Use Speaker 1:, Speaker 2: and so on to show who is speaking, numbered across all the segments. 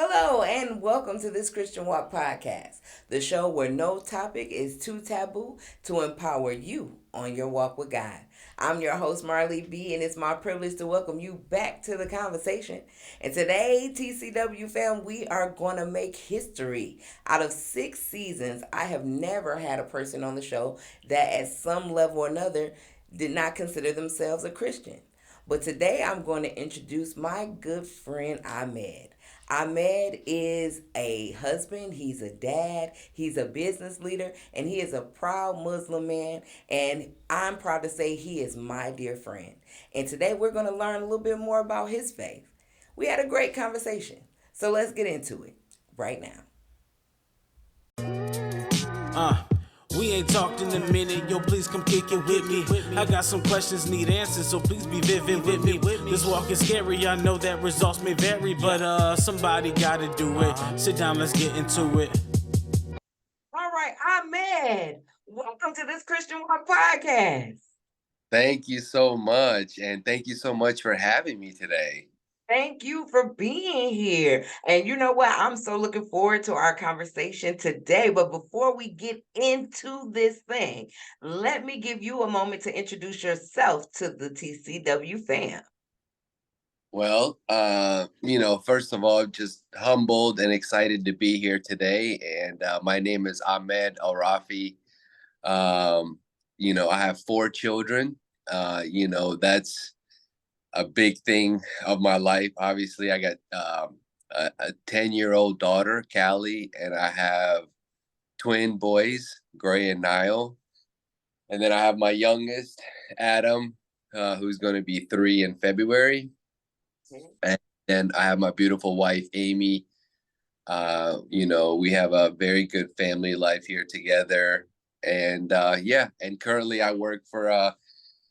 Speaker 1: Hello, and welcome to this Christian Walk podcast, the show where no topic is too taboo to empower you on your walk with God. I'm your host, Marley B, and it's my privilege to welcome you back to the conversation. And today, TCW fam, we are going to make history. Out of 6 seasons, I have never had a person on the show that, at some level or another, did not consider themselves a Christian. But today, I'm going to introduce my good friend Ahmed. Ahmed is a husband, he's a dad, he's a business leader, and he is a proud Muslim man. And I'm proud to say he is my dear friend. And today we're going to learn a little bit more about his faith. We had a great conversation. So let's get into it right now.
Speaker 2: Uh, we ain't talked in a minute, yo, please come kick it with me. I got some questions, need answers, so please be vivid with me. This walk is scary, I know that results may vary, but somebody gotta do it. Sit down, let's get into it.
Speaker 1: All right, Ahmed, welcome to this Christian Walk podcast.
Speaker 3: Thank you so much. And thank you so much for having me today.
Speaker 1: Thank you for being here. And you know what? I'm so looking forward to our conversation today. But before we get into this thing, let me give you a moment to introduce yourself to the TCW fam.
Speaker 3: First of all, just humbled and excited to be here today. And my name is Ahmed Al Rafi. I have 4 children. That's a big thing of my life. Obviously, I got a 10-year-old daughter, Callie, and I have twin boys, Gray and Niall. And then I have my youngest, Adam, who's going to be 3 in February. And then I have my beautiful wife, Amy. We have a very good family life here together. And currently I work for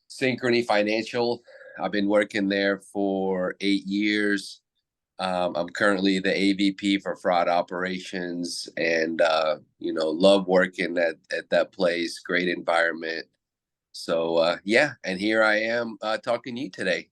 Speaker 3: Synchrony Financial. I've been working there for 8 years. I'm currently the AVP for fraud operations and, love working at that place. Great environment. So, and here I am talking to you today.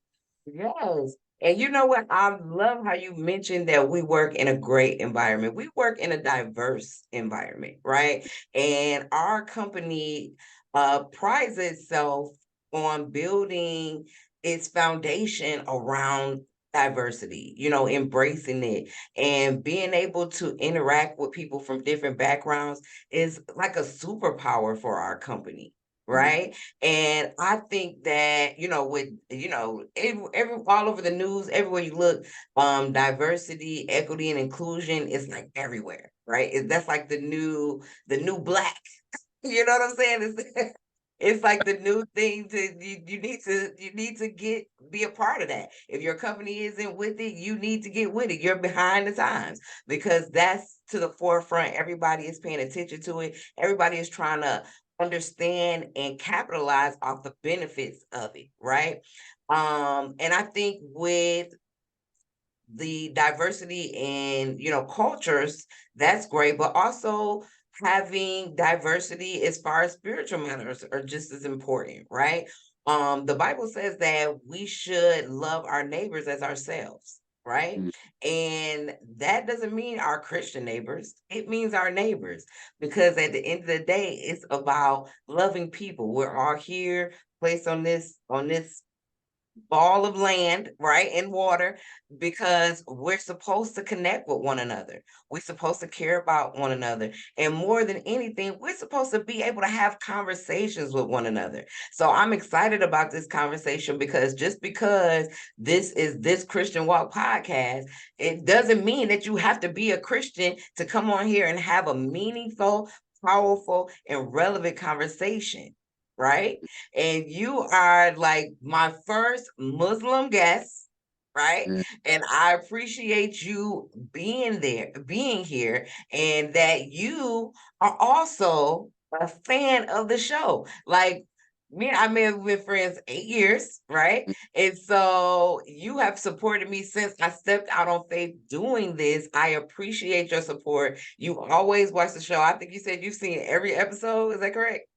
Speaker 1: Yes. And you know what? I love how you mentioned that we work in a great environment. We work in a diverse environment, right? And our company prides itself on building its foundation around diversity, embracing it and being able to interact with people from different backgrounds is like a superpower for our company. Right. And I think that, with, every all over the news, everywhere you look, diversity, equity, and inclusion is like everywhere, right? That's like the new black. You know what I'm saying? It's like the new thing to you need to be a part of that. If your company isn't with it, you need to get with it. You're behind the times because that's to the forefront. Everybody is paying attention to it. Everybody is trying to understand and capitalize off the benefits of it, right? And I think with the diversity in cultures, that's great, but also having diversity as far as spiritual matters are just as important, right? The Bible says that we should love our neighbors as ourselves, right?
Speaker 3: Mm.
Speaker 1: And that doesn't mean our Christian neighbors, it means our neighbors, because at the end of the day it's about loving people. We're all here placed on this ball of land, right, and water, because we're supposed to connect with one another. We're supposed to care about one another. And more than anything, we're supposed to be able to have conversations with one another. So I'm excited about this conversation because just because this is this Christian Walk podcast, it doesn't mean that you have to be a Christian to come on here and have a meaningful, powerful, and relevant conversation. Right. And you are like my first Muslim guest, right?
Speaker 3: Mm.
Speaker 1: And I appreciate you being here, and that you are also a fan of the show. Like me and I may have been friends 8 years, right? And so you have supported me since I stepped out on faith doing this. I appreciate your support. You always watch the show. I think you said you've seen every episode. Is that correct?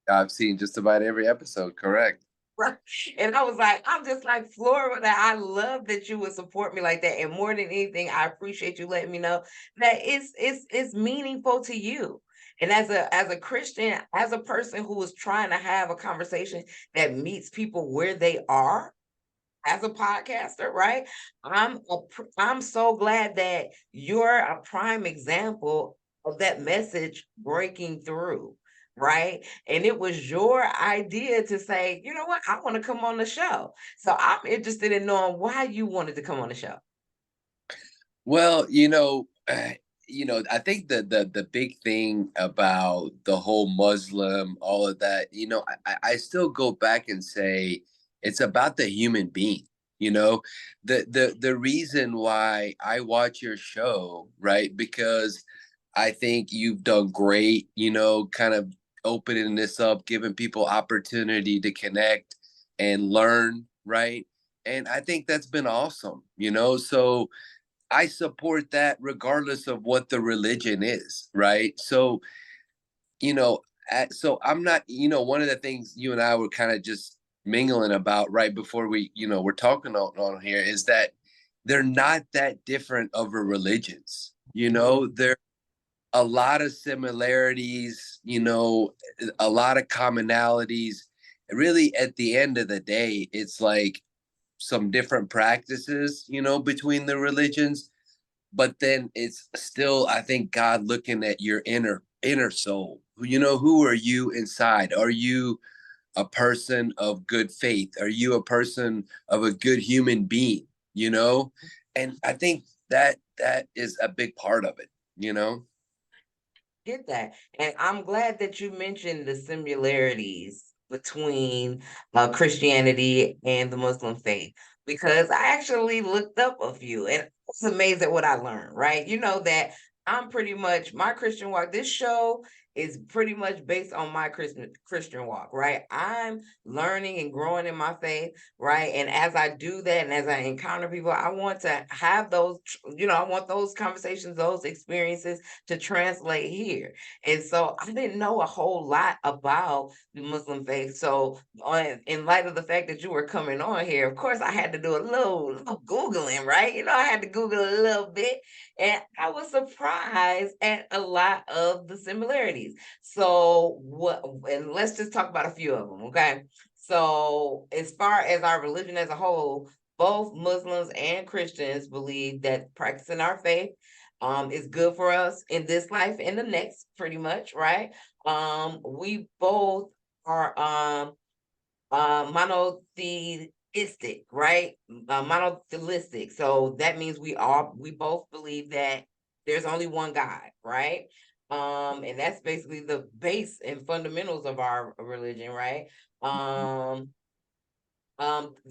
Speaker 3: I've seen just about every episode, correct?
Speaker 1: Right. And I was like, I'm just like, Florida, I love that you would support me like that. And more than anything, I appreciate you letting me know that it's meaningful to you. And as a Christian, as a person who is trying to have a conversation that meets people where they are, as a podcaster, right? I'm so glad that you're a prime example of that message breaking through, right? And it was your idea to say, you know what, I want to come on the show. So I'm interested in knowing why you wanted to come on the show.
Speaker 3: Well, I think the big thing about the whole Muslim, all of that, I still go back and say it's about the human being. The reason why I watch your show, right? Because I think you've done great, kind of opening this up, giving people opportunity to connect and learn, right? And I think that's been awesome. So I support that regardless of what the religion is, right? So, you know, so I'm not, one of the things you and I were kind of just mingling about right before we're talking on here is that they're not that different of a religions.
Speaker 1: Mhm.
Speaker 3: There a lot of similarities, a lot of commonalities. Really, at the end of the day, it's like some different practices, between the religions, but then it's still, I think, God looking at your inner soul. Who are you inside? Are you a person of good faith? Are you a person of a good human being? And I think that is a big part of it.
Speaker 1: Get that. And I'm glad that you mentioned the similarities between Christianity and the Muslim faith because I actually looked up a few and I was amazed at what I learned, right? You know that I'm pretty much my Christian walk. This show is pretty much based on my Christian walk, right? I'm learning and growing in my faith, right? And as I do that and as I encounter people, I want to have those, I want those conversations, those experiences to translate here. And so I didn't know a whole lot about the Muslim faith. So, in light of the fact that you were coming on here, of course, I had to do a little Googling, right? I had to Google a little bit, and I was surprised at a lot of the similarities. So, and let's just talk about a few of them, okay? So, as far as our religion as a whole, both Muslims and Christians believe that practicing our faith is good for us in this life and the next, pretty much, right? We both are monotheistic, right? Monotheistic. So that means we both believe that there's only one God, right? And that's basically the base and fundamentals of our religion, right? Um,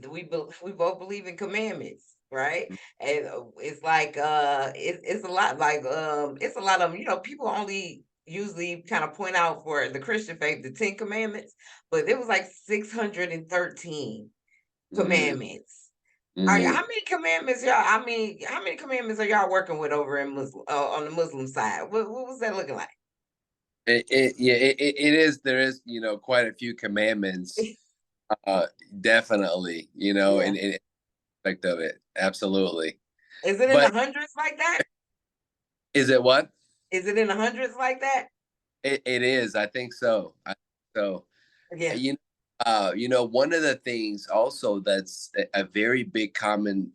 Speaker 1: we both believe in commandments, right? And it's like it's a lot like it's a lot of people only usually kind of point out for the Christian faith the 10 commandments, but there was like 613
Speaker 3: Mm-hmm.
Speaker 1: commandments. All right,
Speaker 3: Mm-hmm.
Speaker 1: how many commandments y'all? I mean, how many commandments are y'all working with over in Muslim on the Muslim side? What was that looking like?
Speaker 3: It is. There is, quite a few commandments. Uh, Definitely,
Speaker 1: Yeah,
Speaker 3: in aspect of it, absolutely.
Speaker 1: is it in the
Speaker 3: But
Speaker 1: hundreds like that?
Speaker 3: is it what?
Speaker 1: Is it in the hundreds like that?
Speaker 3: It is. I think so. So.
Speaker 1: Yeah.
Speaker 3: You one of the things also that's a very big common,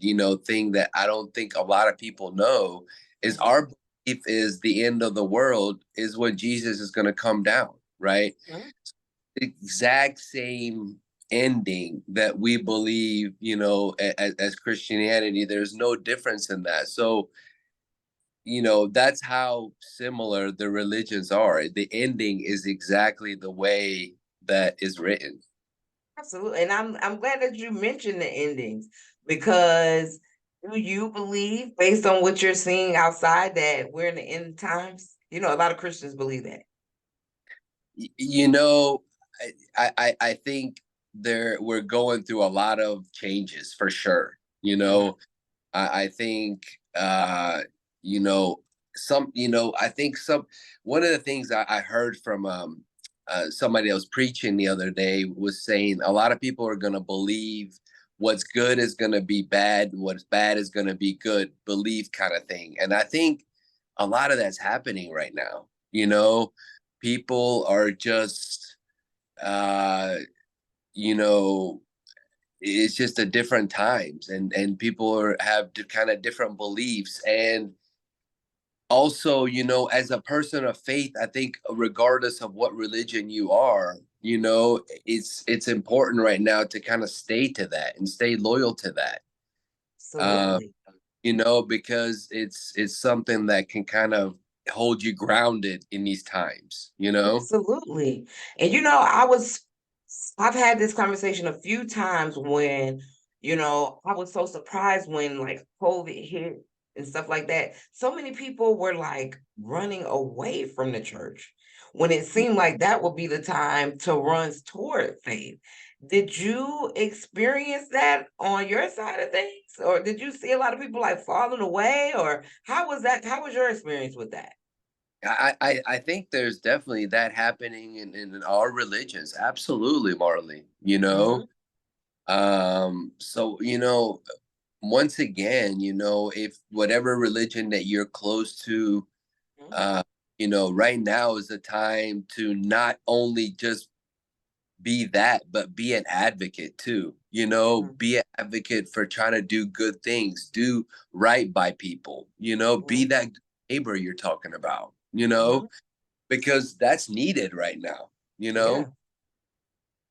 Speaker 3: thing that I don't think a lot of people know is
Speaker 1: Mhm.
Speaker 3: our belief is the end of the world is when Jesus is going to come down, right?
Speaker 1: Mhm.
Speaker 3: Exact same ending that we believe, as Christianity. There's no difference in that. So, that's how similar the religions are. The ending is exactly the way that is written.
Speaker 1: Absolutely. And I'm glad that you mentioned the endings because do you believe, based on what you're seeing outside, that we're in the end times? A lot of Christians believe that.
Speaker 3: You know, I think we're going through a lot of changes for sure.
Speaker 1: Mhm.
Speaker 3: I think you know, I think one of the things I heard from somebody that was preaching the other day was saying a lot of people are going to believe what's good is going to be bad, what's bad is going to be good, belief kind of thing. And I think a lot of that's happening right now. You know, people are just, uh, you know, it's just a different times, and people have kind of different beliefs. And also, as a person of faith, I think regardless of what religion you are, it's important right now to kind of stay to that and stay loyal to that. uh,
Speaker 1: Absolutely.
Speaker 3: because it's something that can kind of hold you grounded in these times.
Speaker 1: Absolutely. And I've had this conversation a few times when, I was so surprised when like COVID hit and stuff like that. So many people were like running away from the church when it seemed like that would be the time to run toward faith. Did you experience that on your side of things? Or did you see a lot of people like falling away? Or how was that? How was your experience with that?
Speaker 3: I think there's definitely that happening in our religions. Absolutely, Marley.
Speaker 1: Hmm.
Speaker 3: So once again, if whatever religion that you're close to, uh, right now is the time to not only just be that, but be an advocate too. Be an advocate for trying to do good things, do right by people, be
Speaker 1: Hmm.
Speaker 3: that neighbor you're talking about,
Speaker 1: Hmm.
Speaker 3: because that's needed right now, you
Speaker 1: Yeah.
Speaker 3: know?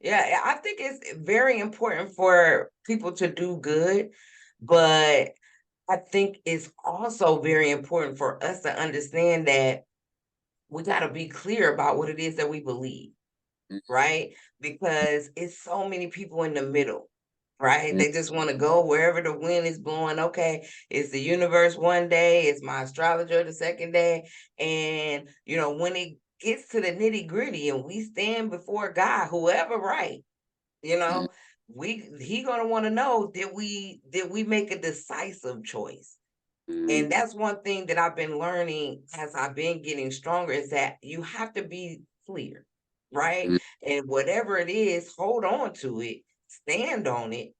Speaker 1: Yeah, I think it's very important for people to do good, but I think it's also very important for us to understand that we got to be clear about what it is that we believe, right? Because it's so many people in the middle, right?
Speaker 3: Mm,
Speaker 1: They just want to go wherever the wind is blowing. Okay, it's the universe one day, it's my astrologer the second day. And, when it gets to the nitty gritty and we stand before God, whoever, right? You
Speaker 3: mm,
Speaker 1: know, he gonna want to know, did we make a decisive choice? And
Speaker 3: mm,
Speaker 1: that's one thing that I've been learning as I've been getting stronger is that you have to be clear, right?
Speaker 3: mm,
Speaker 1: And whatever it is, hold on to it, stand on it,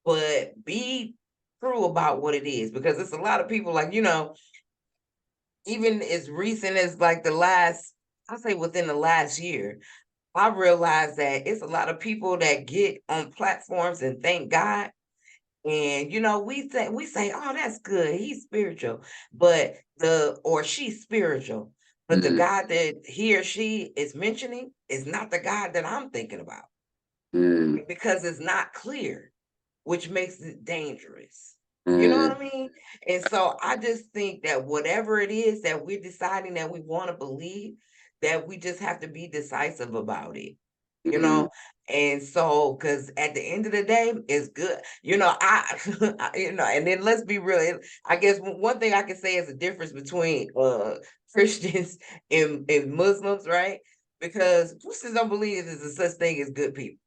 Speaker 1: but be true about what it is. Because it's a lot of people like, even as recent as like I say within the last year, I realized that it's a lot of people that get on platforms and thank God. And we say, oh, that's good. He's spiritual, but the or she's spiritual, but the
Speaker 3: mm,
Speaker 1: God that he or she is mentioning is not the God that I'm thinking about
Speaker 3: mm,
Speaker 1: because it's not clear, which makes it dangerous. You know what
Speaker 3: mm,
Speaker 1: I mean? And so I just think that whatever it is that we're deciding that we want to believe, that we just have to be decisive about it. You
Speaker 3: mm,
Speaker 1: know, and so because at the end of the day, it's good. And then let's be real. I guess one thing I can say is the difference between Christians and Muslims, right? Because Christians don't believe there's a such thing as good people.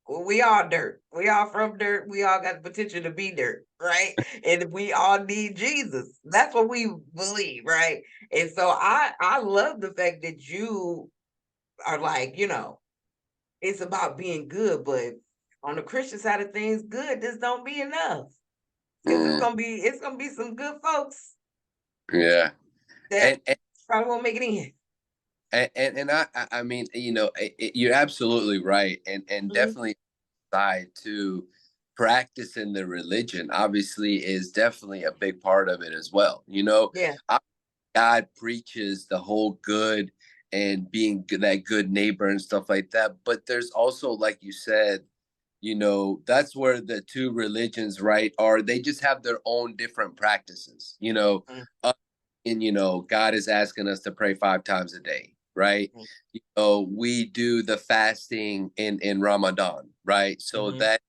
Speaker 1: Well, we all dirt. We all from dirt. We all got the potential to be dirt, right? And we all need Jesus. That's what we believe, right? And so I love the fact that you are like, it's about being good, but on the Christian side of things, good just don't be enough. Because it's
Speaker 3: mm.
Speaker 1: gonna be it's gonna be some good folks
Speaker 3: Yeah.
Speaker 1: that
Speaker 3: And, and
Speaker 1: probably won't make it in.
Speaker 3: and I mean, you're absolutely right, and
Speaker 1: Mhm.
Speaker 3: definitely side to practicing the religion obviously is definitely a big part of it as well.
Speaker 1: Yeah.
Speaker 3: God preaches the whole good and being that good neighbor and stuff like that. But there's also, like you said, that's where the two religions, right, are. They just have their own different practices.
Speaker 1: Mhm.
Speaker 3: And God is asking us to pray 5 times a day, right?
Speaker 1: Mhm.
Speaker 3: We do the fasting in Ramadan, right? So
Speaker 1: Mhm.
Speaker 3: that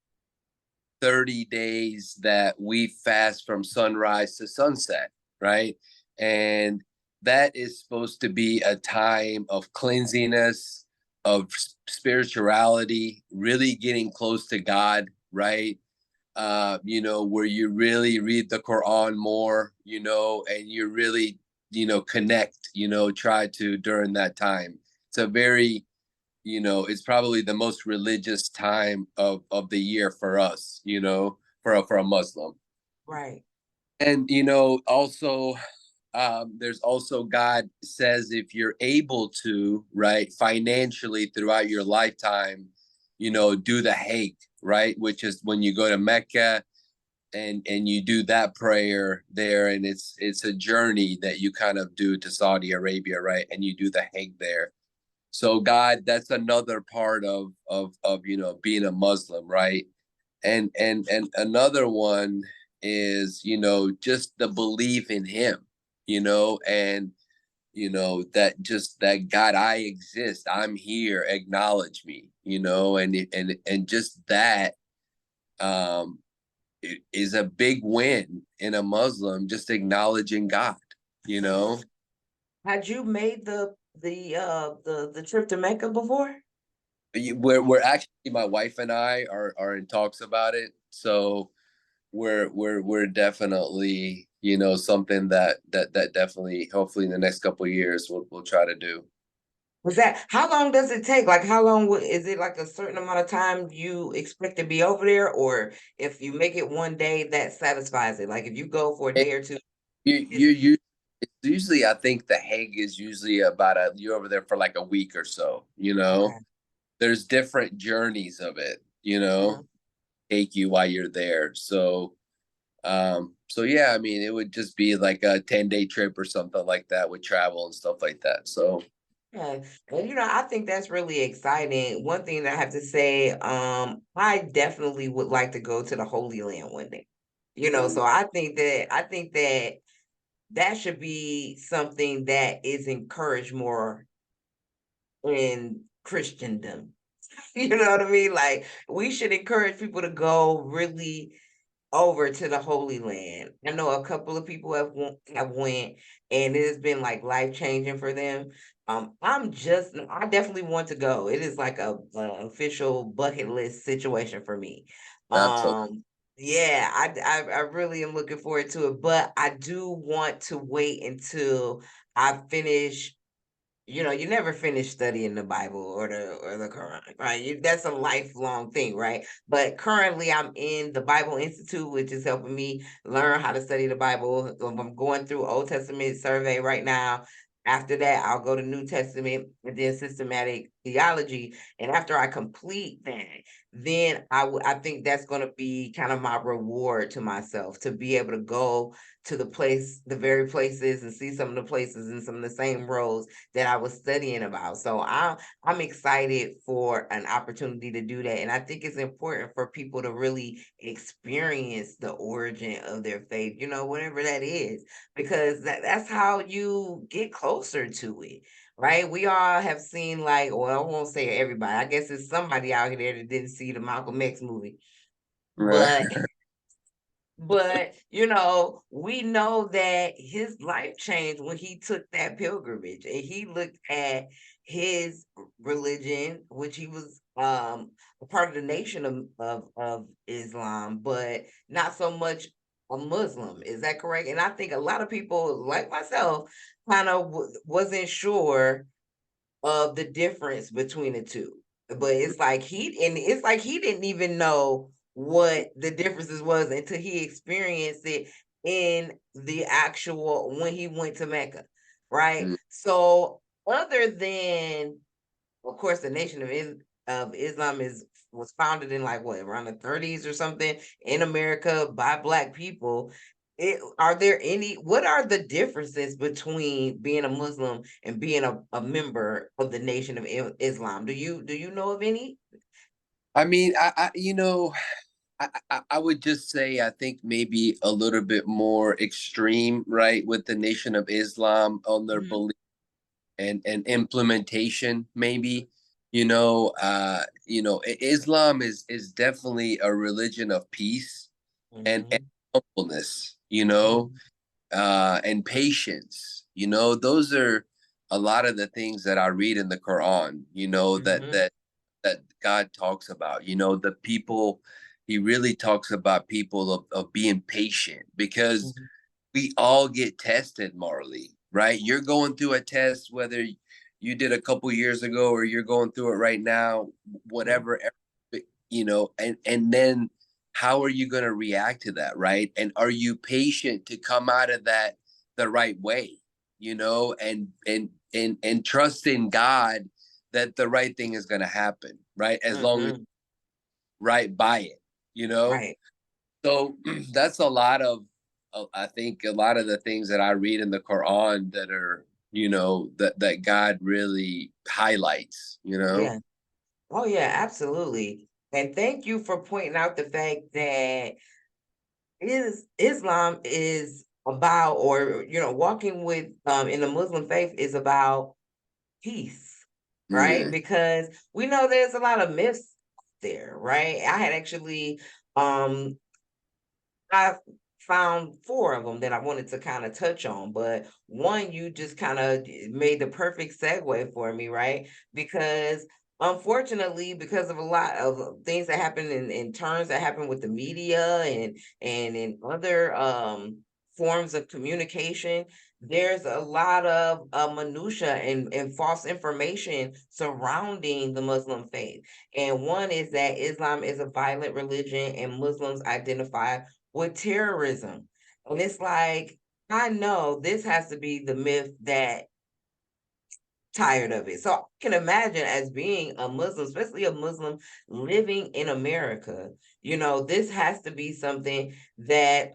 Speaker 3: 30 days that we fast from sunrise to sunset, right? And that is supposed to be a time of cleansiness, of spirituality, really getting close to God, right? Where you really read the Quran more, and you really, connect, try to during that time. It's a very it's probably the most religious time of the year for us, for a Muslim.
Speaker 1: Right.
Speaker 3: And also, there's also, God says, if you're able to, right, financially throughout your lifetime, do the Hajj, right, which is when you go to Mecca and you do that prayer there, and it's a journey that you kind of do to Saudi Arabia, right, and you do the Hajj there. So God, that's another part of being a Muslim, right? And another one is, just the belief in Him, and that, just that, God, I exist, I'm here, acknowledge me, and just that, um is a big win in a Muslim, just acknowledging God, you know.
Speaker 1: Had you made the trip to Mecca before?
Speaker 3: We're actually, my wife and I are in talks about it, so we're definitely, something that definitely, hopefully in the next couple of years, we'll try to do.
Speaker 1: Was that how long does it take? Like how long is it like a certain amount of time you expect to be over there, or if you make it one day that satisfies it? Like if you go for a
Speaker 3: And
Speaker 1: day or two,
Speaker 3: you
Speaker 1: is
Speaker 3: you it's usually, I think the Hague is usually about you're over there for like a week or so.
Speaker 1: okay.
Speaker 3: There's different journeys of it,
Speaker 1: Mhm.
Speaker 3: take you while you're there. So yeah, I mean, it would just be like a 10-day trip or something like that with travel and stuff like that. So
Speaker 1: Yeah, and I think that's really exciting. One thing that I have to say, I definitely would like to go to the Holy Land one day. So I think that that should be something that is encouraged more in Christendom. You know what I mean? Like we should encourage people to go really over to the Holy Land. I know a couple of people have went, and it has been like life changing for them. I definitely want to go. It is like a official bucket list situation for me.
Speaker 3: absolutely.
Speaker 1: Yeah, I really am looking forward to it, but I do want to wait until I finish. You never finish studying the Bible or the Quran, right? That's a lifelong thing, right? But currently, I'm in the Bible Institute, which is helping me learn how to study the Bible. I'm going through Old Testament survey right now. After that, I'll go to New Testament and then systematic theology. And after I complete that, then I think that's going to be kind of my reward to myself to be able to go to the very places and see some of the places and some of the same roads that I was studying about. So I'm excited for an opportunity to do that. And I think it's important for people to really experience the origin of their faith, whatever that is, because that's how you get closer to it. Right. We all have seen, like, well, I won't say everybody. I guess it's somebody out there that didn't see the Malcolm X movie. But we know that his life changed when he took that pilgrimage and he looked at his religion, which he was a part of the nation of Islam, but not so much a Muslim. Is that correct? And I think a lot of people like myself kind of wasn't sure of the difference between the two. But it's like he didn't even know what the differences was until he experienced it in the actual when he went to Mecca, right? So other than, of course, the Nation of Islam was founded in like what, around the 30s or something in America by Black people. Are there any? What are the differences between being a Muslim and being a member of the Nation of Islam? Do you know of any?
Speaker 3: I mean, I would just say, I think maybe a little bit more extreme, right, with the Nation of Islam on their
Speaker 1: Mhm,
Speaker 3: belief and implementation, maybe. Islam is definitely a religion of peace and
Speaker 1: mhm,
Speaker 3: humbleness,
Speaker 1: mhm,
Speaker 3: and patience. Those are a lot of the things that I read in the Quran, that
Speaker 1: mhm,
Speaker 3: God talks about. The people, He really talks about people of being patient, because
Speaker 1: mhm,
Speaker 3: we all get tested morally, right? You're going through a test, whether you did a couple years ago, or you're going through it right now,
Speaker 1: Mhm.
Speaker 3: whatever, and then how are you going to react to that, right? And are you patient to come out of that the right way, and trust in God that the right thing is going to happen, right? As long as
Speaker 1: Mhm.
Speaker 3: right by it, you know?
Speaker 1: Right.
Speaker 3: So that's a lot of, I think a lot of the things that I read in the Quran that are, that God really highlights,
Speaker 1: Yeah. Oh yeah, absolutely. And thank you for pointing out the fact that Islam is about, or walking with in the Muslim faith is about peace, right?
Speaker 3: Mm,
Speaker 1: Because we know there's a lot of myths there, right? I had actually um I found four of them that I wanted to kind of touch on, but one you just kind of made the perfect segue for me, right? Because unfortunately, because of a lot of things that happen in turns that happen with the media and in other forms of communication, there's a lot of minutia and false information surrounding the Muslim faith. And one is that Islam is a violent religion and Muslims identify with terrorism. And it's like, I know this has to be the myth that tired of it. So I can imagine as being a Muslim, especially a Muslim living in America, this has to be something that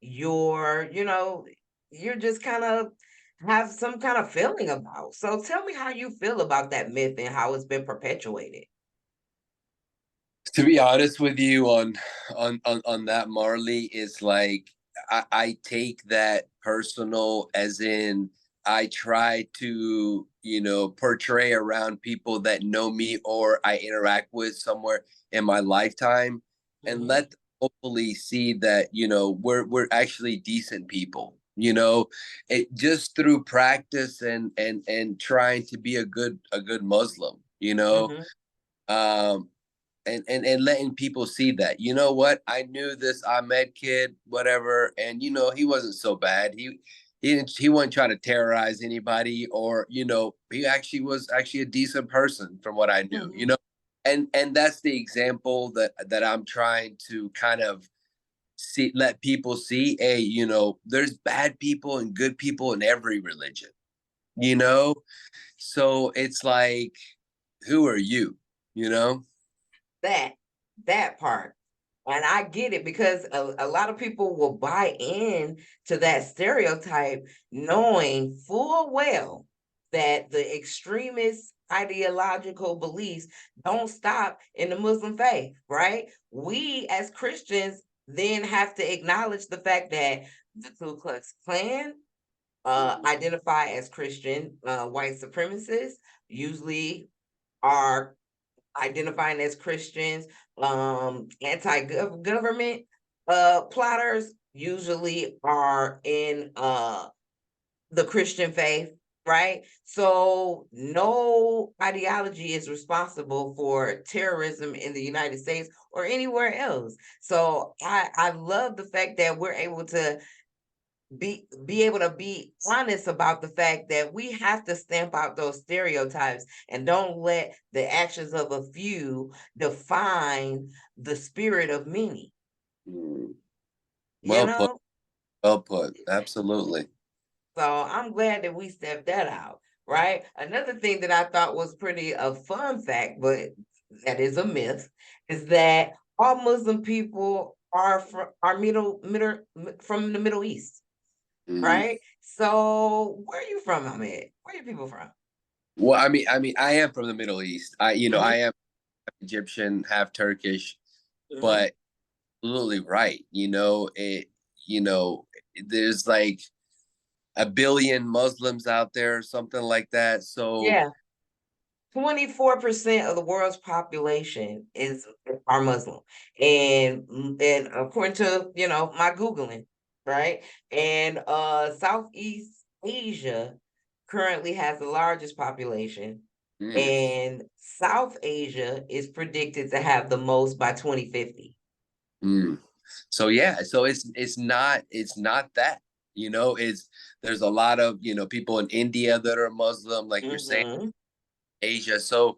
Speaker 1: you're just kind of have some kind of feeling about. So tell me how you feel about that myth and how it's been perpetuated.
Speaker 3: to be honest with you on that, Marley, is like I take that personal, as in I try to portray around people that know me or I interact with somewhere in my lifetime, and
Speaker 1: Mhm.
Speaker 3: let them hopefully see that we're actually decent people, it just through practice and trying to be a good Muslim,
Speaker 1: Mhm.
Speaker 3: um and letting people see that, what, I knew this Ahmed kid, whatever, and he wasn't so bad. He wasn't trying to terrorize anybody, or he actually was actually a decent person from what I knew,
Speaker 1: Mhm.
Speaker 3: and that's the example that I'm trying to kind of see, let people see, hey, there's bad people and good people in every religion, you know so it's like, who are you, you know
Speaker 1: That that part. And I get it because a lot of people will buy in to that stereotype knowing full well that the extremist ideological beliefs don't stop in the Muslim faith, right? We as Christians then have to acknowledge the fact that the Ku Klux Klan identify as Christian white supremacists, usually are identifying as Christians, anti-government plotters usually are in the Christian faith, right? So no ideology is responsible for terrorism in the United States or anywhere else. So I love the fact that we're able to be able to be honest about the fact that we have to stamp out those stereotypes and don't let the actions of a few define the spirit of many,
Speaker 3: Mm.
Speaker 1: you
Speaker 3: Well put.
Speaker 1: know?
Speaker 3: Well put. Absolutely.
Speaker 1: So I'm glad that we stepped that out, right? Another thing that I thought was pretty a fun fact, but that is a myth, is that all Muslim people are from the Middle East.
Speaker 3: Mm.
Speaker 1: Right? So where are you from, Ahmed? Where are your people from?
Speaker 3: Well, I mean, I am from the Middle East. I
Speaker 1: Mhm,
Speaker 3: am Egyptian, half Turkish,
Speaker 1: mhm.
Speaker 3: but absolutely right. You know, there's like a billion Muslims out there, or something like that. So,
Speaker 1: Yeah, 24% of the world's population are Muslim. And according to, my Googling, right? And Southeast Asia currently has the largest population.
Speaker 3: mm,
Speaker 1: And South Asia is predicted to have the most by 2050.
Speaker 3: mm. So yeah, so it's not that. There's a lot of, people in India that are Muslim, like you're saying,
Speaker 1: Mhm.
Speaker 3: Asia. So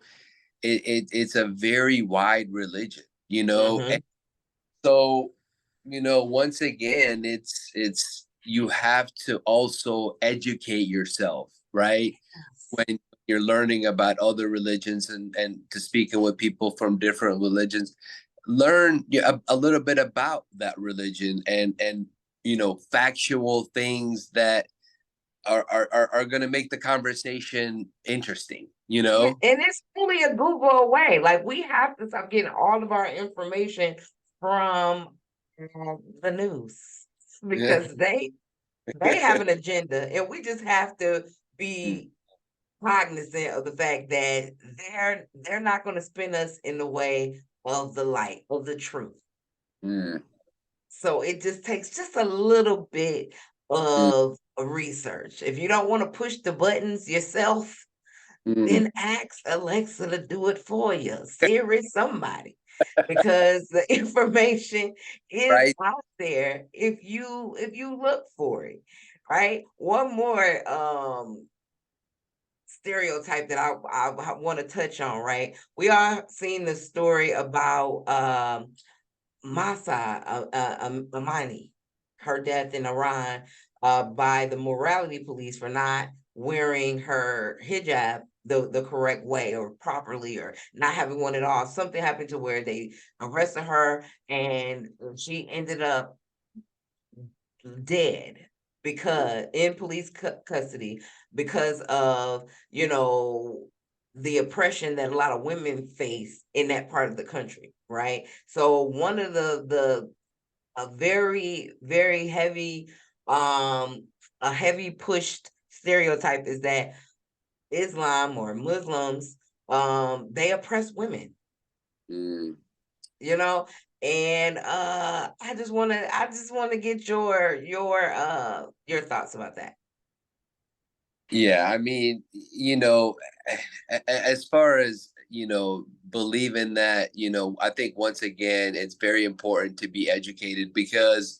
Speaker 3: it's a very wide religion, and
Speaker 1: Mhm.
Speaker 3: so, once again, it's you have to also educate yourself, right? When you're learning about other religions and to speaking with people from different religions, learn a little bit about that religion and factual things that are going to make the conversation interesting,
Speaker 1: Yeah, and it's only a Google away. Like, we have to stop getting all of our information from the news,
Speaker 3: Yeah.
Speaker 1: because they have an agenda, and we just have to be cognizant of the fact that they're not going to spin us in the way of the light of the truth.
Speaker 3: Mm,
Speaker 1: So it just takes just a little bit
Speaker 3: mm,
Speaker 1: of research. If you don't want to push the buttons yourself,
Speaker 3: mm.
Speaker 1: then ask Alexa to do it for you. Siri, somebody, because the information is
Speaker 3: Right.
Speaker 1: out there if you look for it. Right. One more stereotype that I want to touch on. Right. We are seeing the story about Masa Amani, her death in Iran by the morality police for not wearing her hijab the correct way or properly, or not having one at all. Something happened to where they arrested her, and she ended up dead because in police custody, because of, the oppression that a lot of women face in that part of the country, right? So one of the a very, very heavy, a heavy pushed stereotype is that Islam or Muslims, they oppress women,
Speaker 3: Mm.
Speaker 1: you know, and I just want to get your thoughts about that.
Speaker 3: Yeah, I mean, as far as, believing that, I think once again, it's very important to be educated because,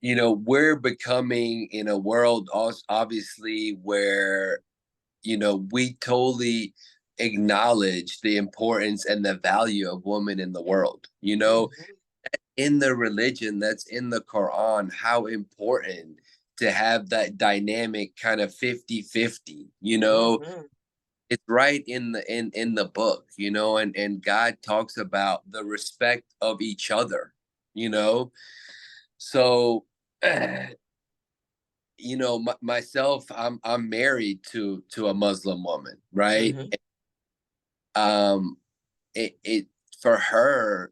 Speaker 3: we're becoming in a world obviously where, we totally acknowledge the importance and the value of women in the world,
Speaker 1: Mhm,
Speaker 3: in the religion that's in the Quran, how important to have that dynamic kind of 50-50.
Speaker 1: mhm,
Speaker 3: It's right in the book, and God talks about the respect of each other, you know. So myself, I'm married to a Muslim woman, right?
Speaker 1: mhm,
Speaker 3: Um it for her,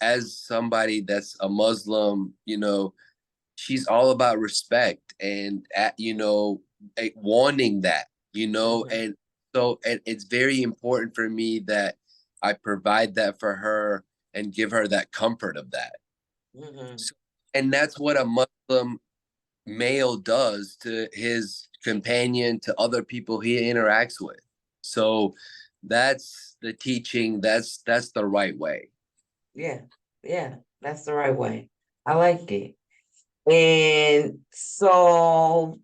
Speaker 3: as somebody that's a Muslim, she's all about respect and wanting that,
Speaker 1: mhm,
Speaker 3: and so and it's very important for me that I provide that for her and give her that comfort of that.
Speaker 1: mhm.
Speaker 3: So, and that's what a Muslim male does to his companion, to other people he interacts with. So that's the teaching, that's the right way.
Speaker 1: Yeah, yeah, that's the right way. I like it. And so,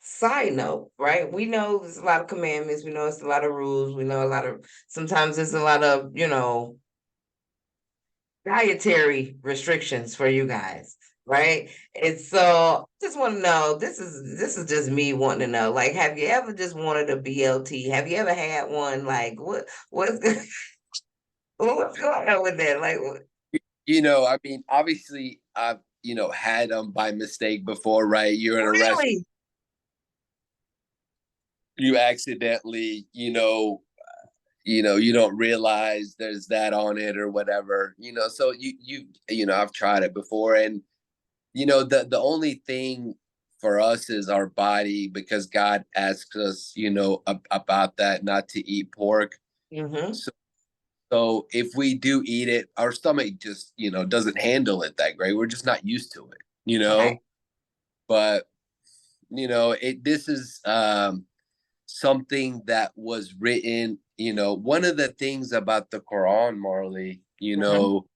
Speaker 1: side note, right? We know there's a lot of commandments. We know it's a lot of rules. We know sometimes there's a lot of, dietary restrictions for you guys, right? And so, just want to know, this is just me wanting to know, like, have you ever just wanted a BLT? Have you ever had one? Like, what's good? What's going on with that? Like,
Speaker 3: I mean, obviously, I've had them by mistake before, right? You're in a restaurant,
Speaker 1: really?
Speaker 3: you accidentally, you don't realize there's that on it or whatever, So I've tried it before, and the only thing for us is our body, because God asks us, about that, not to eat pork.
Speaker 1: Mm-hmm.
Speaker 3: So So if we do eat it, our stomach just, doesn't handle it that great. We're just not used to it,
Speaker 1: Right.
Speaker 3: But this is something that was written, one of the things about the Quran, Marley,
Speaker 1: Mm-hmm.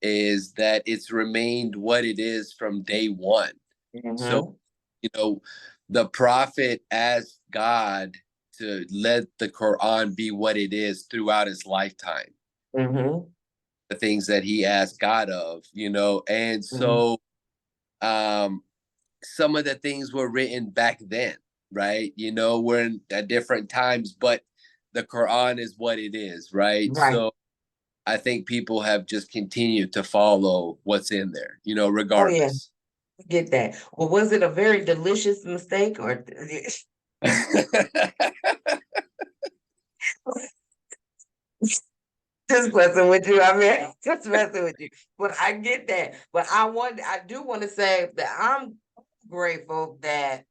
Speaker 3: is that it's remained what it is from day one. So,
Speaker 1: Mm-hmm.
Speaker 3: you know, the prophet asked God to let the Quran be what it is throughout his lifetime,
Speaker 1: Mm-hmm.
Speaker 3: the things that he asked God of, and so um some of the things were written back then, right? We're in at different times, but the Quran is what it is, right?
Speaker 1: Right.
Speaker 3: So I think people have just continued to follow what's in there,
Speaker 1: Oh yeah,
Speaker 3: regardless.
Speaker 1: I get that. Well, was it a very delicious mistake or just messing with you? I mean, just messing with you. But I get that. But I do want to say that I'm grateful that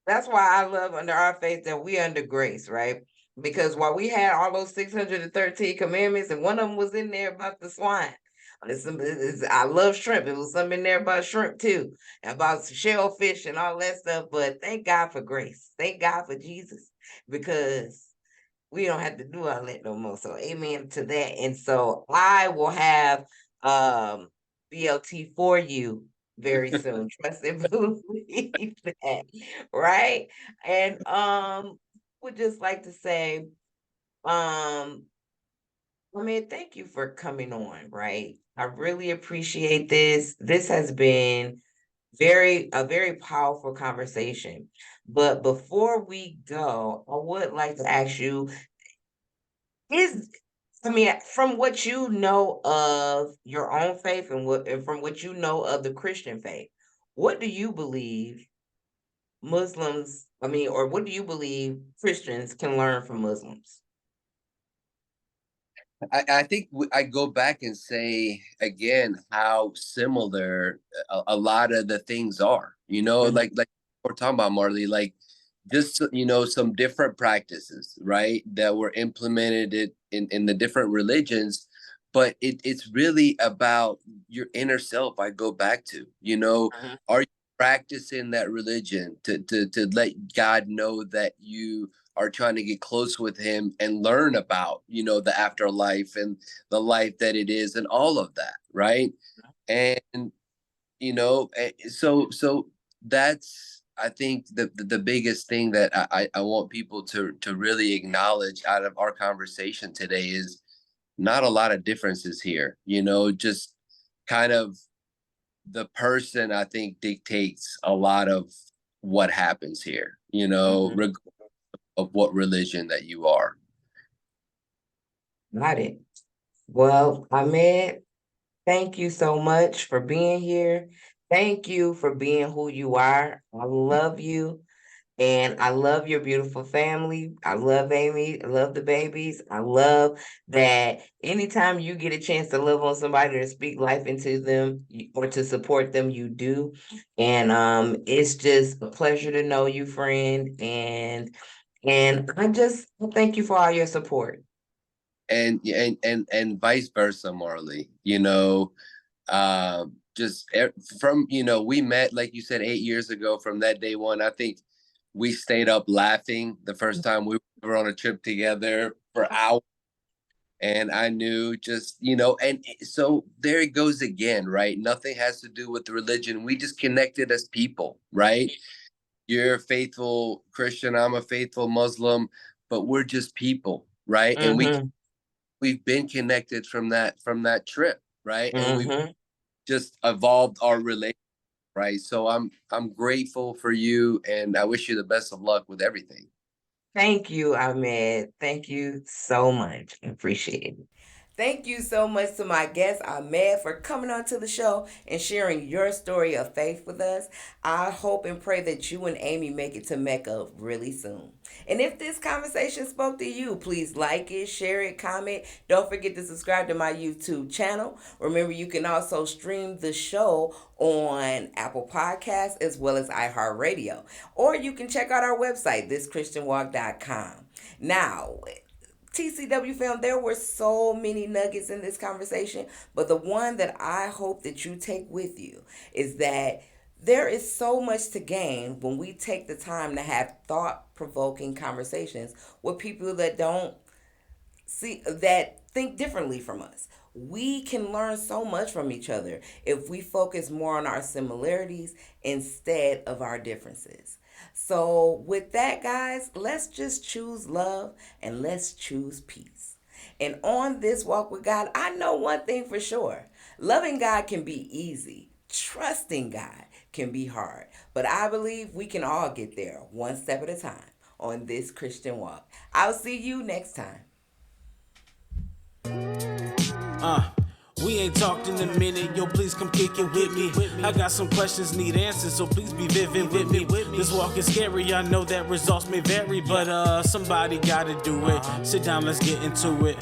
Speaker 1: that's why I love under our faith that we under grace, right? Because while we had all those 613 commandments, and one of them was in there about the swine. I love shrimp. It was something in there about shrimp too, and about shellfish and all that stuff. But thank God for grace. Thank God for Jesus, because we don't have to do all that no more. So amen to that. And so I will have um BLT for you very soon. Trust and believe that. Right. And would just like to say, I mean, thank you for coming on, right? I really appreciate this. This has been a very powerful conversation. But before we go, I would like to ask you, is I mean, from what you know of your own faith and from what you know of the Christian faith, what do you believe or what do you believe Christians can learn from Muslims?
Speaker 3: I think I go back and say again how similar a lot of the things are.
Speaker 1: Mhm,
Speaker 3: Like we're talking about, Marley, like just some different practices, right, that were implemented in the different religions, but it's really about your inner self. I go back to,
Speaker 1: mhm,
Speaker 3: are you practicing that religion to let God know that you are trying to get close with him and learn about the afterlife and the life that it is and all of that, right? And so that's, I think, the biggest thing that I want people to really acknowledge out of our conversation today is not a lot of differences here, just kind of the person, I think, dictates a lot of what happens here,
Speaker 1: mhm.
Speaker 3: of what religion that you are.
Speaker 1: Got it. Well, Ahmed, thank you so much for being here. Thank you for being who you are. I love you. And I love your beautiful family. I love Amy. I love the babies. I love that anytime you get a chance to love on somebody or speak life into them or to support them, you do. And it's just a pleasure to know you, friend. And I just thank you for all your support.
Speaker 3: And vice versa, Marley. Just from we met, like you said, 8 years ago. From that day one, I think we stayed up laughing the first time we were on a trip together for hours. And I knew, just and so there it goes again, right? Nothing has to do with religion. We just connected as people, right? You're a faithful Christian, I'm a faithful Muslim, but we're just people, right? And
Speaker 1: Mm-hmm.
Speaker 3: we've been connected from that trip, right? And we've
Speaker 1: Mm-hmm.
Speaker 3: just evolved our relationship, right? So I'm grateful for you, and I wish you the best of luck with everything.
Speaker 1: Thank you, Ahmed. Thank you so much. I appreciate it. Thank you so much to my guest, Ahmed, for coming on to the show and sharing your story of faith with us. I hope and pray that you and Amy make it to Mecca really soon. And if this conversation spoke to you, please like it, share it, comment. Don't forget to subscribe to my YouTube channel. Remember, you can also stream the show on Apple Podcasts as well as iHeartRadio. Or you can check out our website, thischristianwalk.com. Now, TCW fam, there were so many nuggets in this conversation, but the one that I hope that you take with you is that there is so much to gain when we take the time to have thought provoking conversations with people that don't see that think differently from us. We can learn so much from each other if we focus more on our similarities instead of our differences. So, with that, guys, let's just choose love and let's choose peace. And on this walk with God, I know one thing for sure: loving God can be easy, trusting God can be hard. But I believe we can all get there one step at a time on this Christian walk. I'll see you next time.
Speaker 2: Uh, we ain't talked in a minute, yo, please come kick it with me. I got some questions, need answers, so please be vivid with me. This walk is scary, I know that results may vary, but somebody gotta do it. Sit down, let's get into it.